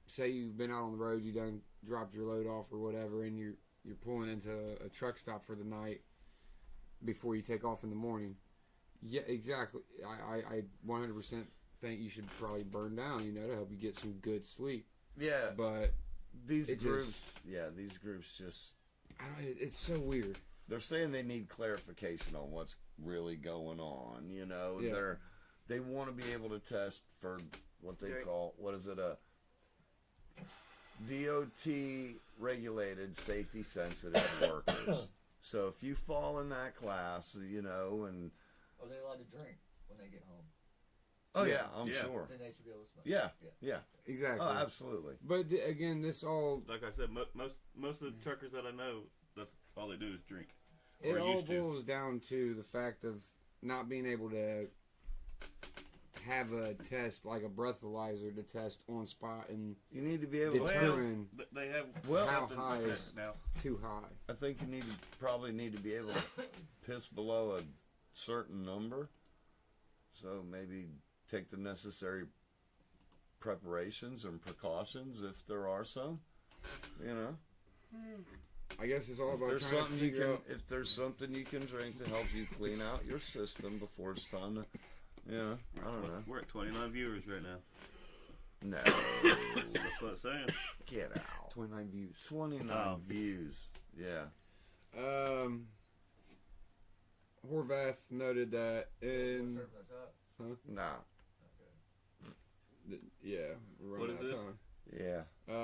say you've been out on the road, you done dropped your load off or whatever, and you're pulling into a truck stop for the night before you take off in the morning. Yeah, exactly. I 100% think you should probably burn down, to help you get some good sleep. Yeah. But These it groups... these groups just... it's so weird. They're saying they need clarification on what's really going on. Yeah. They want to be able to test for what they call, what is it, a DOT regulated safety sensitive workers. So if you fall in that class, and Are they allowed to drink when they get home? oh yeah, I'm Yeah. sure. Then they should be able to smoke. Yeah. Exactly. Oh, absolutely. But again, this all Like I said, most of the truckers that I know, that's all they do is drink. it Or all used to. boils down to the fact of not being able to have a test like a breathalyzer to test on spot and You need to be able to. determine They have Well, how something high like that is now. too high. I think you probably need to be able to piss below a certain number. So maybe take the necessary preparations and precautions if there are some. I guess it's all If about there's trying to something you figure can, out. if there's something you can drink to help you clean out your system before it's time to, I don't know. We're at 29 viewers right now. No, That's what it's saying. get out. 29 views. 29 Oh. views. Yeah. Horvath noted that in Serving us up? Nah. yeah, we're What running is out of this? time. Yeah.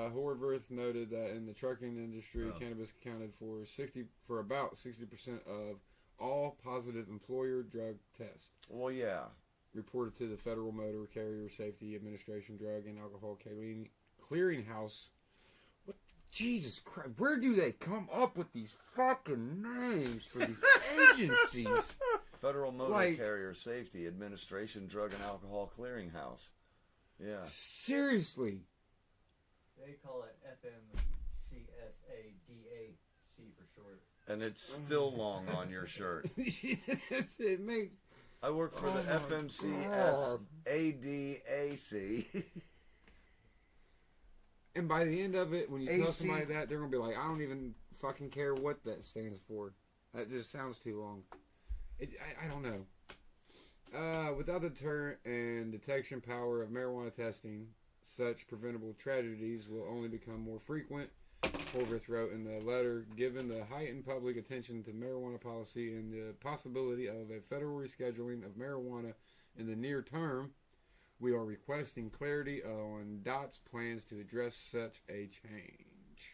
Horvath noted that in the trucking industry, Oh. cannabis accounted for about 60% of all positive employer drug tests Well, yeah. reported to the Federal Motor Carrier Safety Administration Drug and Alcohol Clearinghouse. What? Jesus Christ! Where do they come up with these fucking names for these agencies? Federal Motor Like- Carrier Safety Administration Drug and Alcohol Clearinghouse. Yeah. Seriously. They call it FMCSADAC for short. And it's still long on your shirt. That's it, mate. I work for the Oh my FMCSADAC. And by the end of it, when you tell AC. somebody that, they're gonna be like, I don't even fucking care what that stands for. That just sounds too long. I don't know. Without the deterrent and detection power of marijuana testing, such preventable tragedies will only become more frequent. Horvath wrote in the letter, given the heightened public attention to marijuana policy and the possibility of a federal rescheduling of marijuana in the near term, we are requesting clarity on DOT's plans to address such a change.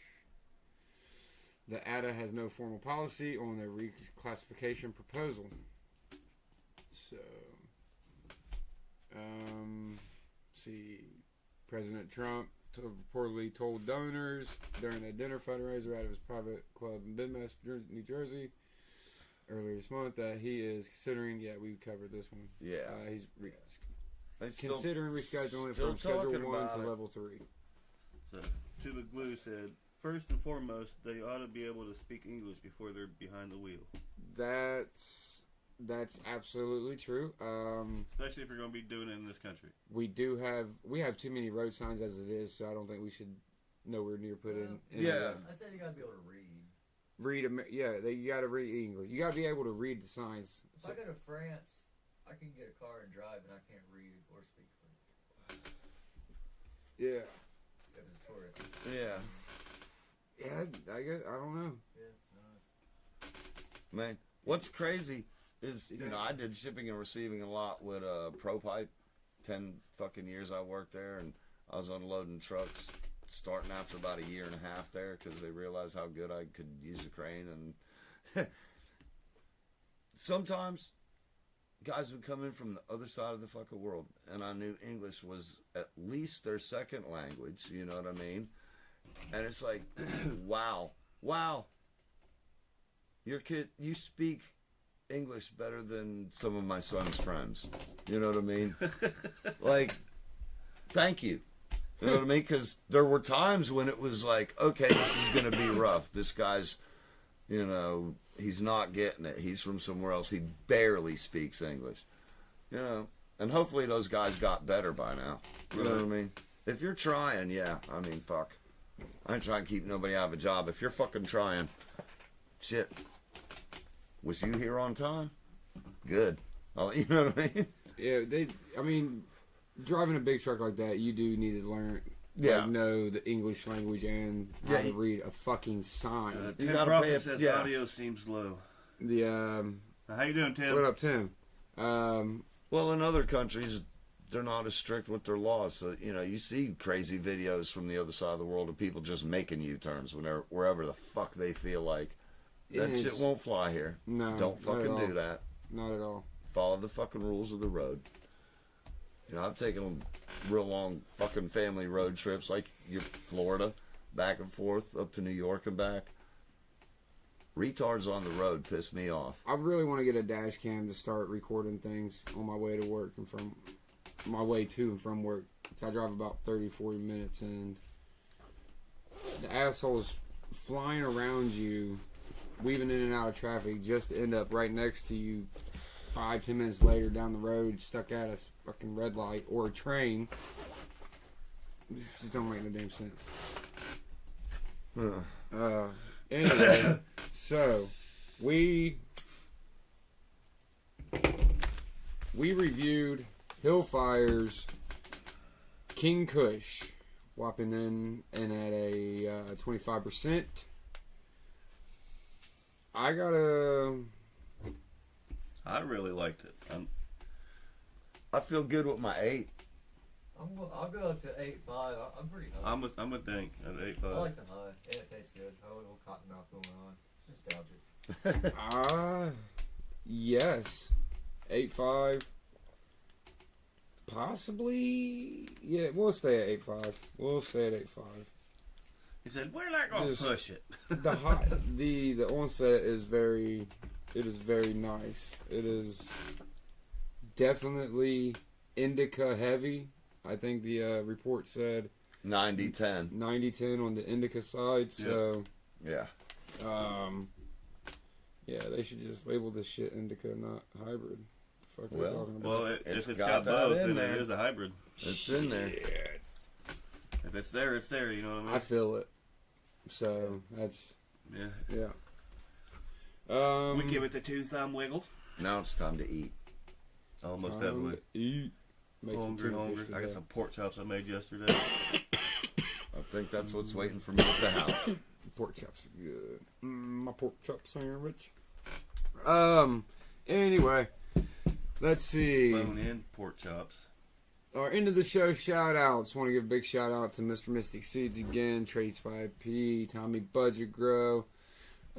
The ADA has no formal policy on the reclassification proposal. So, see, President Trump reportedly told donors during a dinner fundraiser at his private club in Benmas, New Jersey, earlier this month that he is considering. Yeah, we covered this one. Yeah. He's Still- considering rescheduling still from Schedule talking 1 about to it. Level 3. So, Tuba Glue said, first and foremost, they ought to be able to speak English before they're behind the wheel. That's absolutely true. Especially if you're going to be doing it in this country. We have too many road signs as it is, so I don't think we should nowhere near put in. Yeah. I said you gotta be able to read. You got to read English. You got to be able to read the signs. If I go to France, I can get a car and drive, and I can't read or speak French. Yeah, If it's a tourist. Yeah. yeah. I guess I don't know. Yeah. Man, what's crazy is, I did shipping and receiving a lot with ProPipe. 10 fucking years I worked there, and I was unloading trucks starting after about a year and a half there because they realized how good I could use a crane. And sometimes guys would come in from the other side of the fucking world, and I knew English was at least their second language, you know what I mean? And it's like, wow, you speak English better than some of my son's friends. You know what I mean? Like, thank you. You know what I mean? Because there were times when it was like, okay, this is going to be rough. This guy's, he's not getting it. He's from somewhere else. He barely speaks English. And hopefully those guys got better by now. You know what I mean? If you're trying, yeah, fuck. I ain't trying to keep nobody out of a job. If you're fucking trying, shit. Was you here on time? Good. You know what I mean? Yeah, driving a big truck like that, you do need to learn, know the English language and how to read a fucking sign. You Tim gotta Crawford pay it- says yeah. audio seems low. The How you doing, Tim? what up, Tim? Well, in other countries, they're not as strict with their laws. So, you see crazy videos from the other side of the world of people just making U-turns wherever the fuck they feel like. That Yes. shit won't fly here. No, Don't not at fucking all. do that. Not at all. Follow the fucking rules of the road. I've taken real long fucking family road trips like Florida, back and forth up to New York and back. Retards on the road piss me off. I really want to get a dash cam to start recording things on my way to work and from my way to and from work. So I drive about 30, 40 minutes, and the assholes flying around you, weaving in and out of traffic, just to end up right next to you 5-10 minutes later down the road, stuck at a fucking red light or a train. It just don't make no damn sense. Anyway, so we reviewed Hillfire's King Kush, whopping in at a 25%. I really liked it. I feel good with my 8. I'll go up to 8.5. I'm pretty high. I'm with Dink at 8.5. I like the high. And it tastes good. Oh, a little cotton mouth going on. Nostalgic. yes, 8.5. Possibly, yeah. We'll stay at 8.5. We'll stay at 8.5. He said, "We're not going to Just- push it." The onset is very nice. It is definitely indica heavy, I think the report said 90-10. 90-10 on the indica side. So, Yeah. yeah, they should just label this shit indica, not hybrid. The fuck are they Well, talking about? Well, It's if it's got got that both, in then there. it is a hybrid. It's in there. Shit. If it's there, it's there. You know what I mean? I feel it. So that's Yeah. yeah. We give it the 2-thumb wiggle. Now it's time to eat. Oh, most time definitely. to eat. Make some Hungry, tuna fish hungry. I got today. some pork chops I made yesterday. I think that's what's waiting for me at the house. Pork chops are good. My pork chop sandwich. Anyway, let's see. Bone-in pork chops. Our end of the show shout outs. Want to give a big shout out to Mr. Mystic Seeds again, Trades by P, Tommy Budget Grow,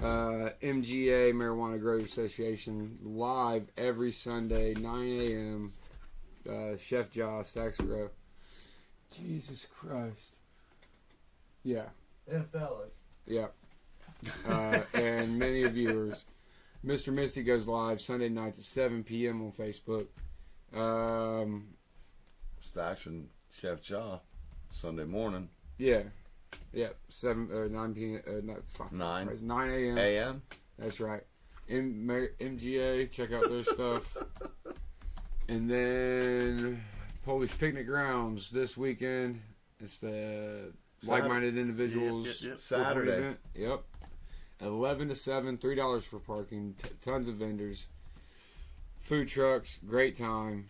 MGA Marijuana Growers Association live every Sunday 9 a.m. Chef Josh Stacks Grow. Jesus Christ. Yeah. Them fellas. Yeah. And many viewers. Mr. Misty goes live Sunday nights at 7 p.m. on Facebook. Stacks and Chef Jaw, Sunday morning, Yeah. 7 or 9 p.m. Not, fuck, 9 it's 9 a.m. a.m. That's right. MGA, check out their stuff. And then Polish Picnic Grounds this weekend. It's the like-minded individuals Yep. Saturday. event. Yep. 11 to 7, $3 for parking. Tons of vendors. Food trucks. Great time.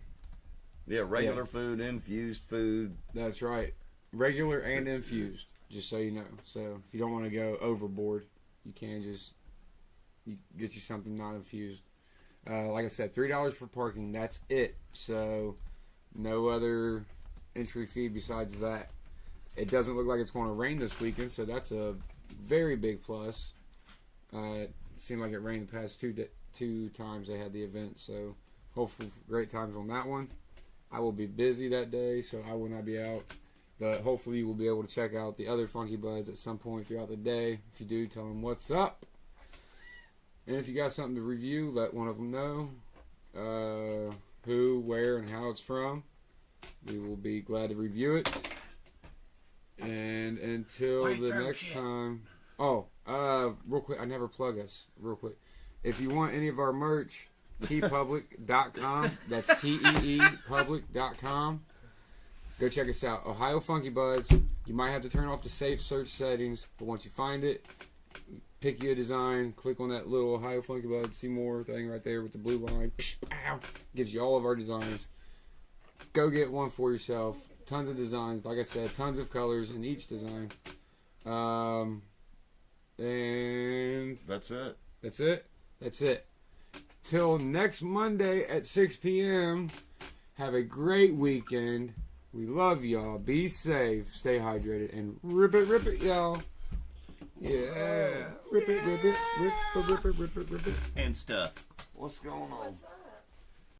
Yeah, regular food, infused food. That's right. Regular and infused, just so you know. So if you don't want to go overboard, you can just get you something not infused. Like I said, $3 for parking. That's it. So no other entry fee besides that. It doesn't look like it's going to rain this weekend, so that's a very big plus. It seemed like it rained the past two times they had the event, so hopefully great times on that one. I will be busy that day, so I will not be out. But hopefully you will be able to check out the other Funky Buds at some point throughout the day. If you do, tell them what's up. And if you got something to review, let one of them know who, where, and how it's from. We will be glad to review it. And until the next time... Oh, real quick, I never plug us. Real quick. If you want any of our merch, teepublic.com. That's TEE public.com. Go check us out. Ohio Funky Buds. You might have to turn off the safe search settings, but once you find it, pick you a design, click on that little Ohio Funky Buds, see more thing right there with the blue line. Ow! Gives you all of our designs. Go get one for yourself. Tons of designs. Like I said, tons of colors in each design. And That's it. that's it. That's it. Till next Monday at 6 p.m. Have a great weekend. We love y'all. Be safe. Stay hydrated. And rip it, y'all. Yeah. Rip it. And stuff. What's going on?